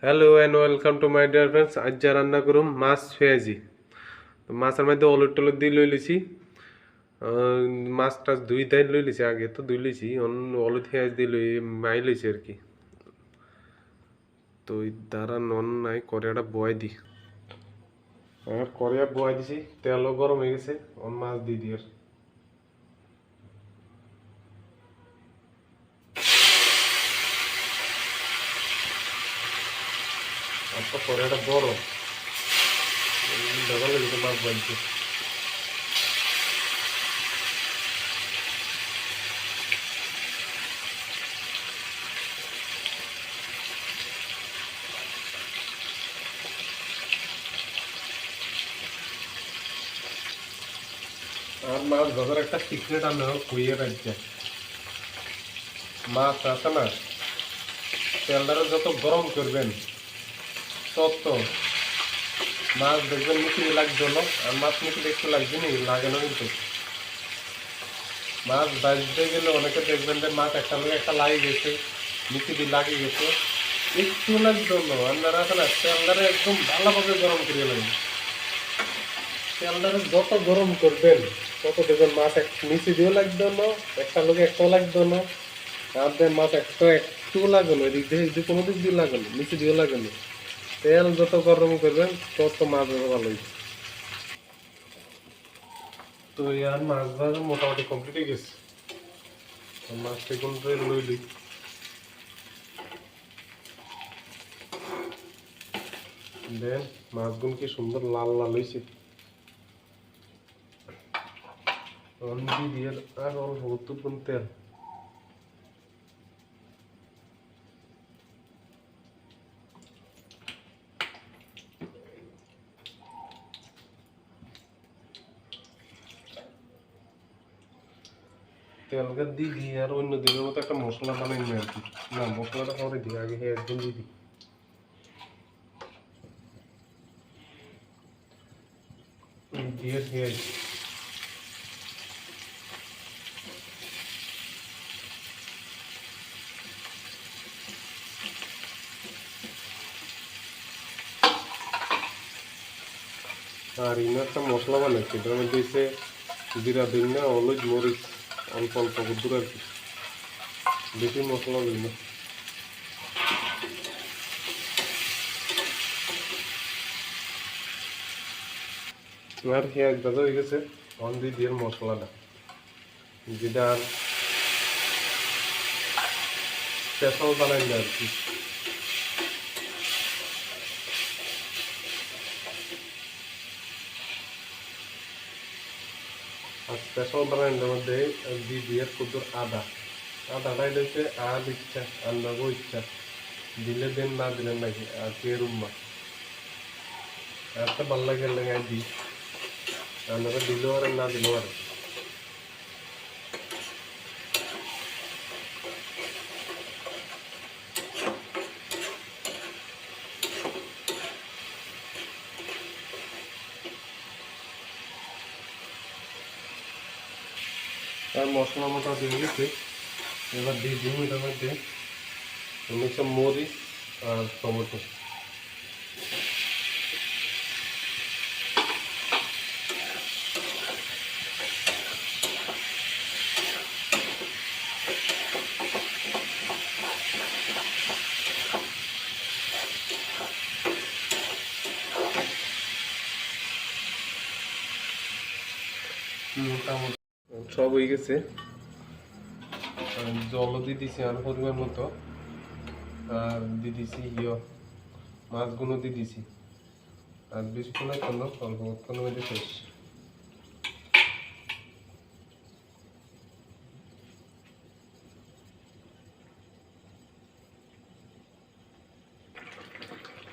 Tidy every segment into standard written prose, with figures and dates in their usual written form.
Hello and welcome to my dear friends. আজ যা রান্না করুম মাছ পেঁয়াজি। তো মাছের মধ্যে হলুদ টলুদ দিয়ে লই লিছি। মাছ টাছ ধুই তাই লই লিছি, আগে তো ধুই লিছি, হলুদ পেঁয়াজ দিয়ে লই মাই লইছি আর কি। তো এই দ্বারা নন নাই কড়াইটা বয় দি, আর কড়াইয়া বয় দিছি, তেলও গরম হয়ে গেছে, মাছ দিয়ে দিই। আর তো কড়াইটা বড় দেখা লাগে মাছ বাজছে। আর মাছ ভাজার একটা সিক্রেট আমি কইয়ে রাখছি। মাছ আছে না, তেলটা যত গরম করবেন তত মাছ দেখবেন মিশিয়ে লাগবে না। আর মাছ মিশিয়ে একটু লাগবে নি, লাগে না কিন্তু। মাছ বাজতে গেলে অনেকে দেখবেন যে মাছ একটা লোক একটা লাগে গেছে, মিশিয়ে লাগিয়ে গেছে, একটু লাগবে না। আপনারা আছে না, তেলটারে একদম ভালোভাবে গরম করে লাগবে। তেলটারে যত গরম করবেন তত দেখবেন মাছ মিশিয়ে দিয়েও লাগবে না, একটা লোকে একটাও লাগবে না। আর দেন মাছ একটু লাগানো, এদিক দিয়ে কোনো দিক দিয়ে লাগানো, মিশিয়ে দিয়েও লাগানো। তেল যত গরম করবেন তত মাছ ভালো হবে। তো ইয়ার মাছ ভাজা মোটামুটি কমপ্লিট হয়ে গেছে। মাছটা কোন লইলি দেন, মাছগুলো কি সুন্দর লাল লাল হয়েছে। দিয়ে আর অল্প কতক্ষণ তেল, তেলটা দিয়ে দিই। আর অন্য দিনের মতো একটা মশলা বানাই নি আর কি। না, মশলাটা পরে দিই, আগে একদম দিয়ে দিই। দিয়ে দিয়ে আর ইনো একটা মশলা বানাইছি, এটার মধ্যে দিয়েছে জিরা দিন না, হলুদ মরিচ অল্প অল্প দূর আর কি, বেশি মশলা দিই না। আর পেঁয়াজ ভাজা হয়ে গেছে, অন দিয়ে দিয়ে মশলাটা যেটা আর স্পেশাল বানাই না আর কি। আর স্পেশাল বানাইটার মধ্যে দিয়ে দিয়ে কুদুর আদাটা এটা হচ্ছে আর ইচ্ছা, আন্দাগো ইচ্ছা, দিলে দেন না দিলেন নাকি আর কে রুম্মা এত ভাল লাগে দিই। আপনারা দিলেও আর না দিলেও আর। আর মশলা মতো দিয়ে গেছে, এবার দিয়ে দিন এটার মধ্যে হচ্ছে মরিচ আর টমেটো। মোটামুটি সব হয়ে গেছে, জলও দিয়ে দিছি আর পরিমাণ মতো, আর দিয়ে দিছি মাছগুলো দিয়ে দিছি। আর বেশিক্ষণের জন্য অল্পক্ষণ মধ্যে শেষ।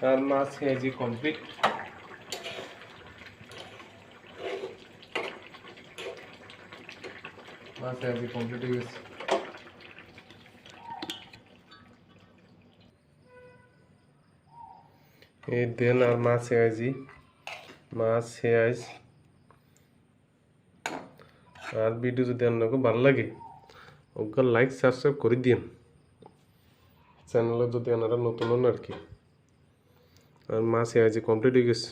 আর মাছ পেঁয়াজি কমপ্লিট। মাছ পেঁয়াজি কমপ্লিট হয়ে গেছে। এই দেন আর মাছ পেঁয়াজি, মাছ পেঁয়াজ। আর ভিডিও যদি আপনাকে ভালো লাগে ওকে লাইক সাবস্ক্রাইব করে দিন, চ্যানেলে যদি আপনারা নতুন হন আর কি। আর মাছ এই যে কমপ্লিট হয়ে গেছে।